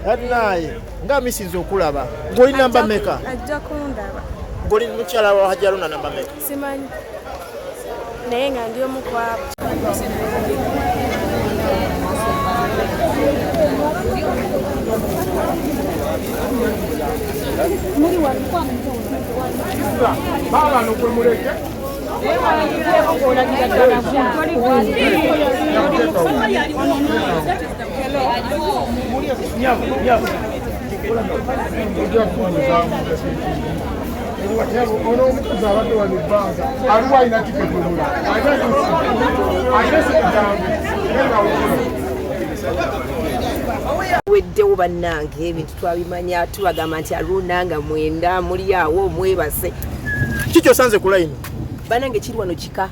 Naye nga misinze okulaba ng'oli namba meka? Ajja kundaba. Ng'oli mukyala wa Hajji Haruna namba meka? Simanyi. Naye nga ndi omu kwabo. Baba nokwemuleke ono omukuzi abadde wano ebbanga aliwo alina tiketi omula weddewo bannange ebintu twabimanya tubagamba nti Haruna nga mwenda muli awo mwebase. Kiki osanze ku layini? Bannange kiri wano kika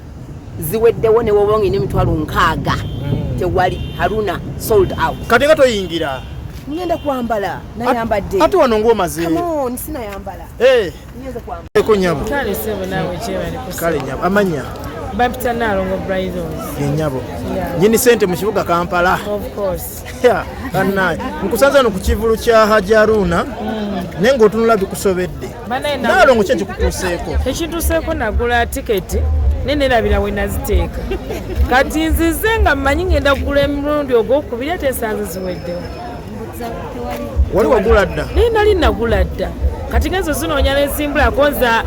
ziweddewo ne woba ngine emitwalo 6 tewali. Haruna sold out. Kati nga toyingira ngenda kwambala nayambadde ate wano ng'omaze. Come on, sinayambala. Nyinza kwambala. Eko nyabo. Kale sebo nawe kyebali kusa. Kale nyabo. Amanya Bapita Nalongo Bridals. Nyabo. Yeah. Nyini sente mu kibuga Kampala. Of course. Annaye nkusanze no ku kivulu kya Hajji Haruna nenga otunula bikusobedde. Nalongo kye kikutuuseeko. Ekituuseeko nagula tiketi nenelabira we naziteeka. Kati nzize nga mmanyi ngenda kugula emirundi ogwokubiri ate ensanze ziweddewo. Wali wagula dda? Nali nagula dda. Kati ngezo zinoonya nezimbulako nza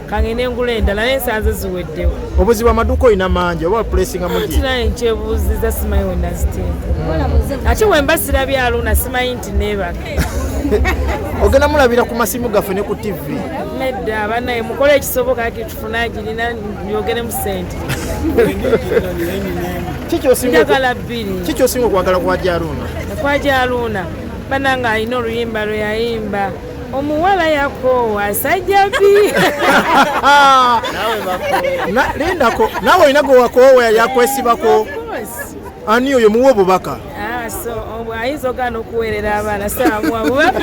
kangene engula endala n'ensanze ziweddewo. Obuzibu amaduuka olina mangi oba pulesinga mugi? Tinaye nkyebuuziza simanyi we naziteeka. Ate we mba sirabye Haruna simanyi nti neebaka. Ogenda mulabira ku masimu gaffe ne ku TV? Nedda banaye mukole ekisoboka tufuna girina yogeremu ssente. Kiki osinga okwagala ku Hajji Haruna? Ku Hajji Haruna bananga alina oluyimba lwe yayimba omuwala yakoowa Sajjabi. Lindako nawe olina gwe wakoowa yali akwesibako. Ani oyo muwe obubaka? Ayinza ogaana okuweerera abaana saamuwa bubaka.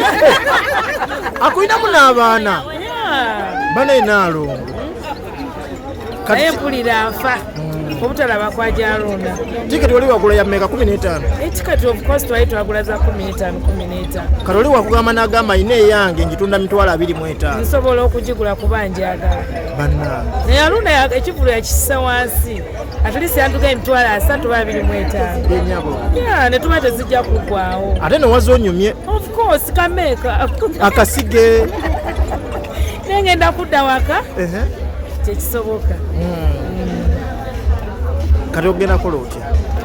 Akulinamu n'abaana? Banaye Nalongo. Naye mpulira nfa obutalaba kwa Hajji Haruna. Tiketi wali wagula ya mmeka? 15? Tiketi of course twali twagula za 15. Kati oli wakugamba n'agamba ine eyange ngitunda mitwalo 25. Nsobola okugigula kuba njagala. Banna. Naye Haruna ekivulu yakissa wansi. Atulisi yanduga emitwalo 325. Enyabo. Ne tuba tezijja kugwawo. Ate ne wazonyumye. Of course kameka. Akasige. Nengenda kudda waka. Kyekisoboka. Kati ogenda kola otya?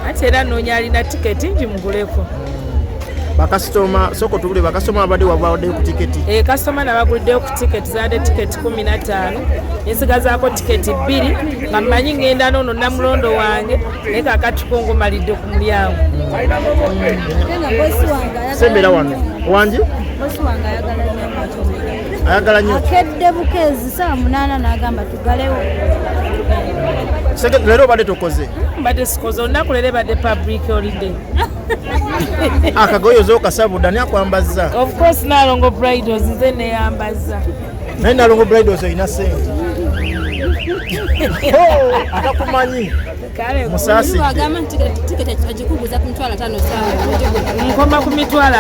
Ate era noonya alina tiketi njimuguleko. Bakasitoma soko tubule bakasitoma abadde wabadde ku tiketi. Kasitoma nabaguliddeyo ku tiketi zadde tiketi 15. Nsigazaako tiketi 2 nga mmanyi ngenda noono namulondo wange naye kaakati kongomalidde ku mulyango. Sembera wano wangi? Bosi wange ayagala nnyo. Akedde bukeezi saa 8 n'agamba tugalewo. Leero badde tokoze? Badde sikoze olunaku leero badde public holiday. Akagoye ozokasabudde ani akwambazza? Of course Nalongo Bridals nze neyambazza. Naye Nalongo Bridals olina sente. Atakumanyi. Musaasi. Nkoma ku mitwalo 3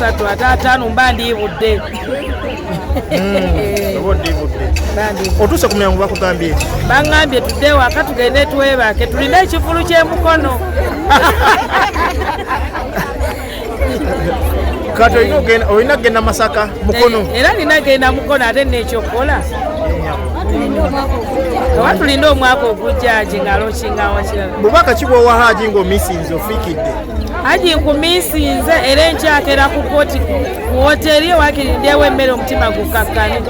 ate 5 mba ndiibudde. Otuuse ku mulyango bakugambye eki? Baŋŋambye tudde waka tugende twebake tulina ekivulu ky'emukono. Kati olina kugenda Masaka Mukono? Era nina genda Mukono ate n'ekyokukola. Oba tulinda omwaka ogujja ngalo kingawa kirala. Bubaka kibwowa Haji ng'omisinze ofiikidde? Haji nkumisinze era enkyakera ku kooti ku woteri ewakiriddewo emmere omutima gukakkane.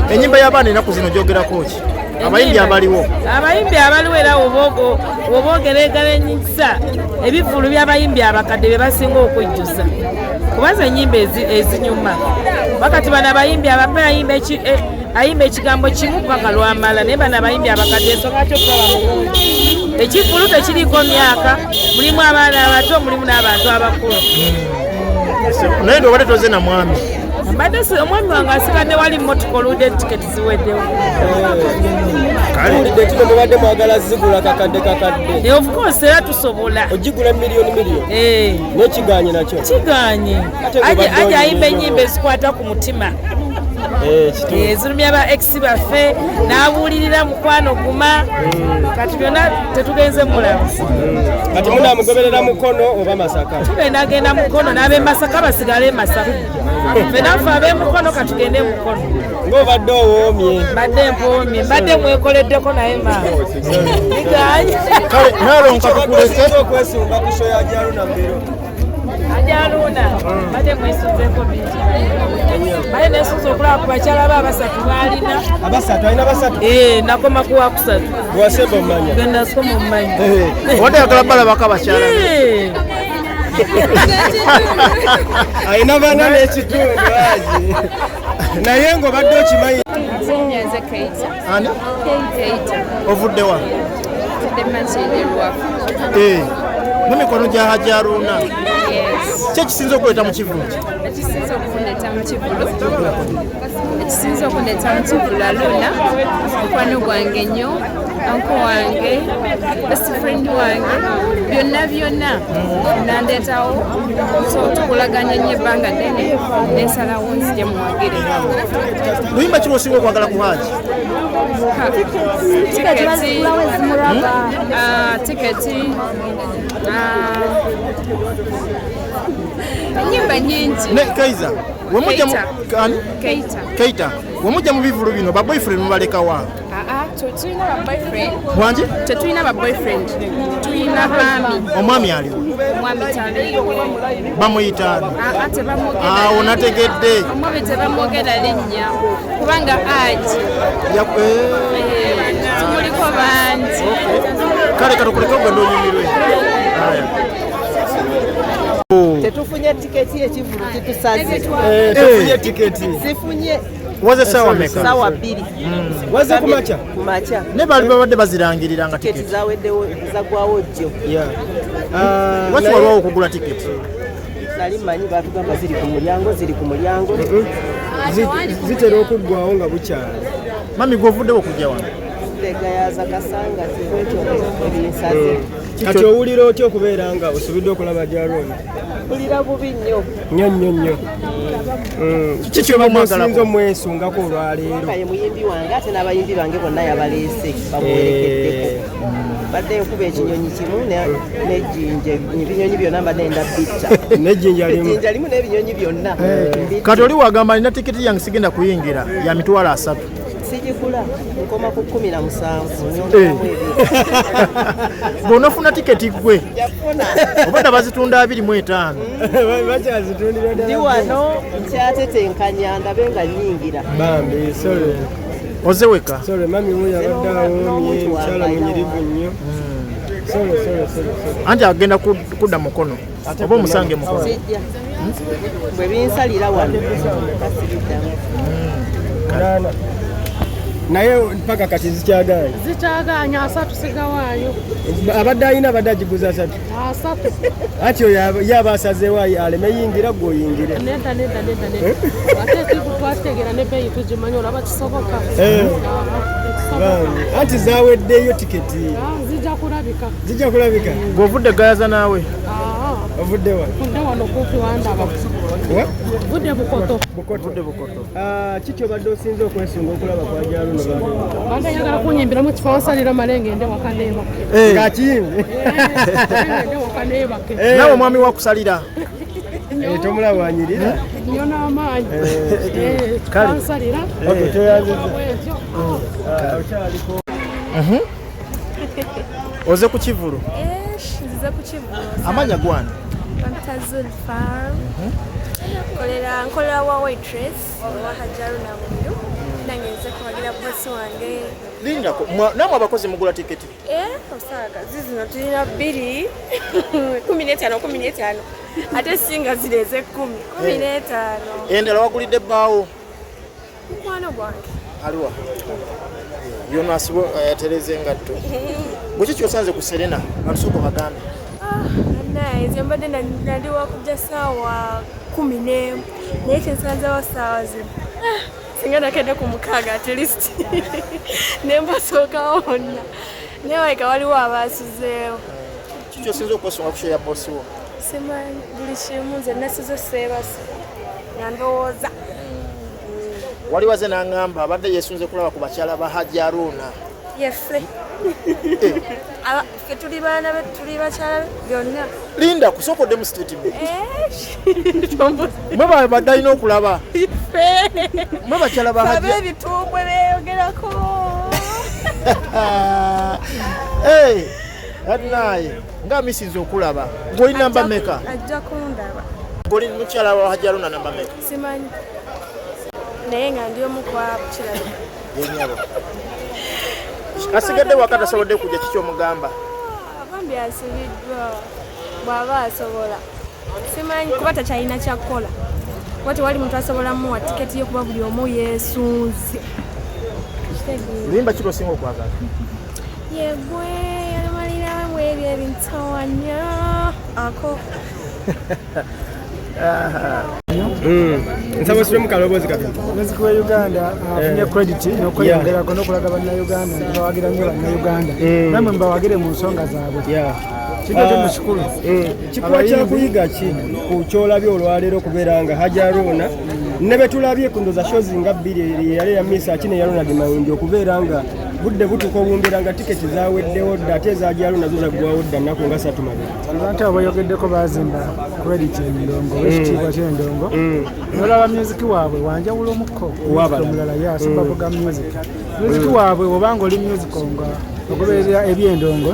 Ennyimba y'abaana ennaku zino gyogerako ki? Abayimbi abaliwo? Abayimbi abaliwo era woba ogereegeranyisa ebivulu by'abayimbi abakadde bye basinga okujjuza. Kubaza ennyimba ezinyuma. Bakati bano abayimbi abappa ayimba ekigambo kimu paka lwamala naye bano abayimbi abakadde ensonga kyo kulaba bulungi. Ekivulu tekiriiko myaka, mulimu abaana abato mulimu n'abantu abakulu. naye ndo obadde toze na mwami mbadde omwami wange asigadde wali motoka oludde tiketi ziweddewo Ulidde kino mubadde mwagala zigula kakadde. Of course era tusobola. Ogigula miliyoni. N'ekiganye nakyo. Kiganye. Aje ayimba ennyimba ezikwata ku mutima. Ezirumya ba ex baffe n'abuulirira mukwano guma. Kati byonna tetugenze mulaba. Kati munaamugoberera Mukono oba Masaka? Tugenda Mukono n'ab'e Masaka basigale Masaka. Ffe naffe ab'e Mukono katugende Mukono. Ng'obadde owoomye. Mbadde mpoomye. Mbadde mwekoleddeko naye maama. Kiganye. Kale naalonka tukuleke okwesunga ku show ya Jaluna Mbiro. Ajaluna mbadde mwesunzeko bingi. Mbadde neesunza okulaba ku bakyala be abasatu baalina. Abasatu alina basatu? Nakoma ku wakusatu. Bwasemba omumanya? Genda soma omumanyi. obadde yagala balabako abakyala alina baana n'ekitundu azi naye ng'obadde okimanyi. Nze Keita. ani Keita. ovudde wa mu mikono gya Hajaruna ki ekisinza okuleeta mu kivulu Ekisinza okundeeta mu kivulu. Ekisinza okundeeta mu kivulu Aluna. Mukwano gwange nnyo. Anko wange. Best friend wange. Byonna. Nandeetawo. So tukulaganya nnyo ebbanga ddene. Nensalawo nzije muwagire. luyimba ki lwosinga okwagala ku Haji Tiketi. Ennyimba nnyingi. ne Kaiza wemujja Keita wemujja mu bivulu bino ba boyfriend mubaleka wa Tetulina ba boyfriend. wangi Tetulina ba boyfriend. Tulina baami. omwami aliwo Omwami taliiwo. bamuyita Tebamwogera. awo nategedde Omwami tebamwogera linnya. Kubanga Haji. Tumuliko bangi. kale katukuleke ogenda onyumirwe Tetufunye tiketi ekivulu kitusaze. Tefunye tiketi. Zifunye waze sawa meka sawa 2. Waze kumacha? Kumacha. ne bali babadde bazirangirira nga Tiketi tiketi zaweddewo zagwawo jjo. lwaki walwawo okugula tiketi Nali manyi batugamba ziri ku mulyango. Zitera okuggwawo nga bukyali. mami gwovuddewo okujja wano Gayaza kasanga kikwetyo ebinsaze. Kati owulira otya okubeera nga osubidde okulaba Jaluna? Mpulira bubi nnyo. Nnyo. Kiki ky'omwagalako? Osinza omwesungako olwaleero? Ye muyimbi wange ate n'abayimbi bange bonna yabaleese bamuwerekeddeko. Badde nkuba ekinyonyi kimu n'ejjinja ebinyonyi byonna mbadde nda bitta. N'ejjinja limu? Ejjinja limu n'ebinyonyi byonna. kati oli wagamba alina tiketi yange sigenda kuyingira ya mitwalo 3 Sigigula nkoma ku 17 nyongeramu ebiri. bw'onofuna tiketi gwe Yafuna. obadde bazitunda 25 Bakyazitundira ddala. Ndi wano nkyatetenkanya ndabe nga nnyingira. Bambi, sorry. oze weka Sorry, mami we yabadde awoomye, mukyala munyirivu nnyo. Sorry. anti agenda kudda Mukono oba omusange Mukono Sijja. Bwe binsalira wano kasibiddamu. Nana. Naye mpaka kati zikyagaanye. Zikyagaanye 3 sigawaayo. Abadde alina abadde agiguza 3. 3. Ati oyo yaba asazeewo aleme yingira gwe oyingire. Nedda. Ate twategeera ne beeyi tugimanyi olaba kisoboka. Anti zaaweddeyo tiketi. Zijja kulabika. gw'ovudde gayaza naawe Ovudde wa? Vudde wano kumpi wandaba. Vudde Bukoto. Kiki obadde osinze okwesunga okulaba kwa Jaluna? Banga yagala kunyimbira mu kifo nsalira malenge ngende waka neebake. Ng'akiyimbe? Ngende waka neebake. nawe omwami wakusalira Tomulabanyirira? Nnyo n'amaanyi. Kansalira. oze ku kivulu Nzize ku kivulu. amanya gwana Zulfa. Nkolera wa waitress wa Hajaruna Mbiro. Nange nze kubagira bosi wange. lindako namwe abakozi mugula tiketi Osaga zizino tulina 2 15 ate singa zireze 10 15 endala wagulidde ebbaawo mukwano gwange aliwa yonasibo yatereze engatto bweki kyosanze ku Serena atusoko baganda Nice. Mbadde nali wakujja ssaawa 11 naye kyensanzewo ssaawa zino singa nakedde ku 6 at least ne mbasookawo wonna naye waleka waliwo abaasuzeewo. Kiki osinza okwesonga ku ya bosi wo? Simanyi buli kimu nze nasizo seebase nga ndowooza. Wali waze n'aŋŋamba abadde yeesunze kulaba ku bakyala ba Hajji Aruna. Yeffe ffe tuli baana be tuli bakyala be byonna. Linda kusookodde mu statement. Mwe badde alina okulaba. Mwe bakyala ba Hajji. Ab'ebitumbwe beeyogerako. Naye nga misinze okulaba ng'oli namba meka? Ajja kundaba. Ng'oli mukyala wa Hajji Aruna namba meka? Simanyi naye nga ndi omu ku abakirala. Yenyabo asigadde wakati asobodde kujja kiki omugamba? Bambi asibiddwa bw'aba asobola. Simanyi kuba takyalina kyakkola kuba tewali muntu asobola muwa tiketi yo kuba buli omu yeesunze. Luyimba ki lw'osinga okwagala? Yegwe yamaliramu ebyo ebintawanya ako. Nsaba osire mu kaloboozi katono. Omwezi wa Uganda afunye credit n'okweyongerako n'okulaga bannayuganda ntibawagira nnyo bannayuganda namwe mbawagire mu nsonga zaabwe. Kiddako mu kikulu. Kikuba kyakuyiga ki ku kyolabye olwaleero okubeera nga Hajji Aruna ne be tulabye ku ndoza shows nga 2 yali ya Misa Kine ya Ronald Mayungi okubeera nga budde butuuka obumbira nga tiketi zaaweddewo dda ate eza Hajji Aruna zo zaggwawo dda nnaku nga 3 mabiri. Abantu abo bayogeddeko baazimba credit endongo ekitiibwa ky'endongo n'olaba music waabwe wanjawulo omukko omulala yasumba boga music waabwe obanga oli music nga okubeera ebyendongo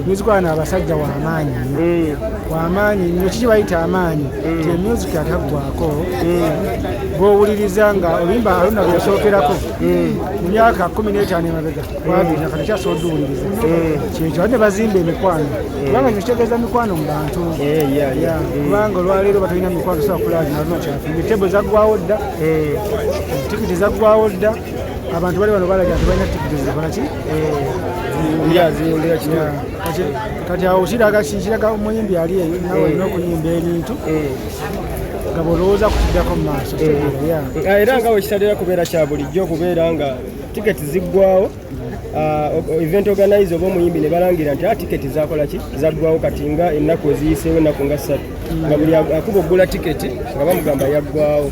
music wana abasajja w'amaanyi w'amaanyi nnyo kiki bayita amaanyi ti music ataggwako bw'owuliriza nga oluyimba Aruna bwe yasookerako mu myaka 15 emabega wabiri nakati kyasobodde owuliriza kyekyo ate bazimba emikwano kubanga kitegeeza mikwano mu bantu kubanga olwaleero batalina mikwano sobola kulaaga Aruna kyafunye tebo zaggwawo dda tikiti zaggwawo dda abantu bali bano balaga nti balina tikiti zikolaki kati awo kiraga omuyimbi ali eyo nawe olina okuyimba ebintu nga bw'olowooza kukiddako mu maaso era nga wekitalera kubeera kya bulijjo okubeera nga tiketi ziggwawo event organizer oba omuyimbi ne balangira nti tiketi zakola ki zaggwawo kati nga ennaku eziyiseewo ennaku nga 3 nga buli akuba oggula tiketi nga bamugamba yaggwawo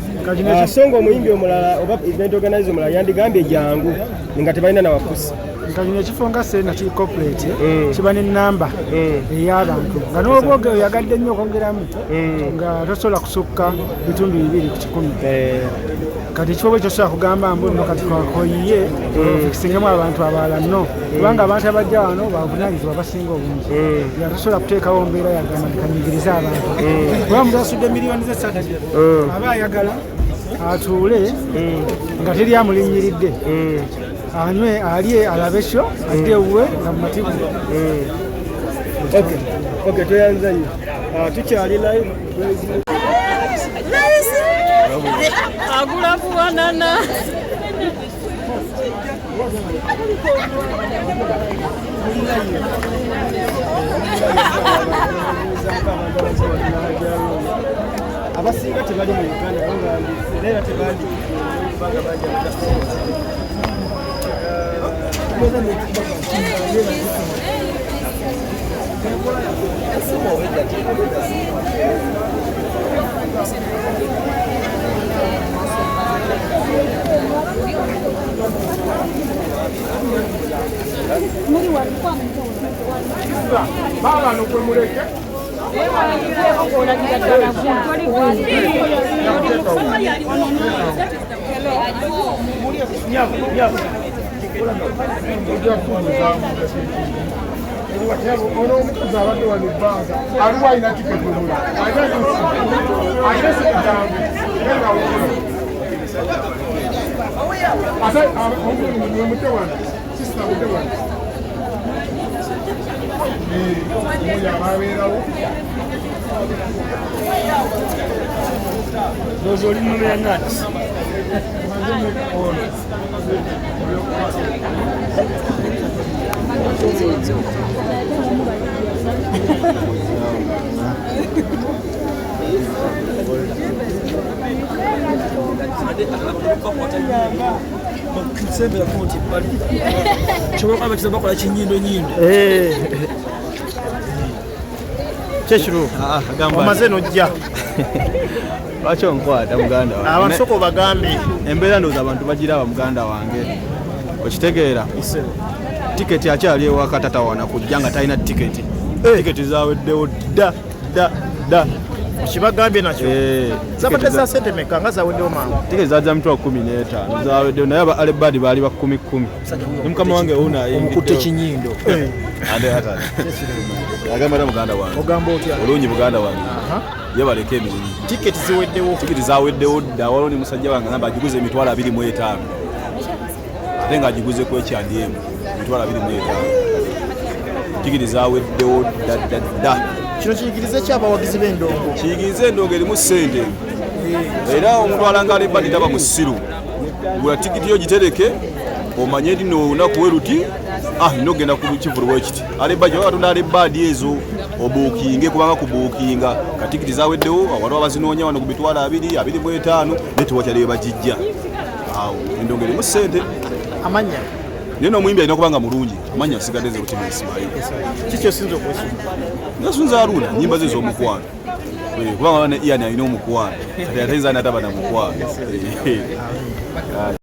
so nga omuyimbi omulala oba event organizer omulala yandigambye jangu nga tebalina nawakusa kino ekifo nga Serena kiri corporate kiba n'ennamba ey'abantu nga n'oba oyagadde nnyo okwongeramu nga tosobola kusukka bitundu 2 ku 100 kati ekifo bwe kyosobola kugamba mbu nno kati kakoyiye fikisingemu abantu abalala nno kubanga abantu abajja wano bavunaanyizibwa basinga obungi nga tosobola kuteekawo mbeera yagamba kanyigiriza abantu kuba muntu asudde miliyoni ze 3 aba ayagala atuule nga teri amulinnyiridde anywe alye alabe sho adde uwe nga mumativu. Okay, tuyanza nnyo tukyali live agula kuwanana abasinga tebali mu Uganda bangambi era tebali banga banja Those are the nuts. Chechiru omaze nojja lwaki onkwata muganda wange abansoko bagambe embeera ndowooza abantu bagiraba muganda wange okitegeera tiketi akyali ewaka tatawana kujja nga talina tiketi tiketi zaweddewo dda kibagambye nakyo zabadde za sente meka nga zaweddewo mangu tiketi zajja mitwalo 15 zaweddewo naye aba alebadi baali ba 10 ne mukama wange omukutte kinyindo agamba ta muganda wange ogamba otya olungi muganda wange ye baleka emirimu tiketi zaweddewo dda waliwo ne musajja wange ngamba agiguze emitwalo 25 ate nga agiguze ku ekyandiyemu emitwalo 25 tiketi zaweddewo dda kino kiyigirize kyabawagizi b'endongo kiyigirize endongo erimu ssente era omuntu alanga alebadi taba musiru gula tikiti yo gitereke omanye nti olunaku we luti nina okgenda ku kivulu bwekiti alebadi oba katonda alebadi ezo obuukinge kubanga kubuukinga katikiti zaweddewo waliwo abazinoonya wano ku mitwalo 25 netiwakyaliwe bagijja awo endongo erimu ssente amanya naye n'omuyimbi alina okubanga mulungi amanya asigadde ze Rutima Ismail kiki osinza okwesunza nasunza Aruna nyimba ze ez'omukwano kubanga Ian alina omukwano ate atayinza nataba na mukwano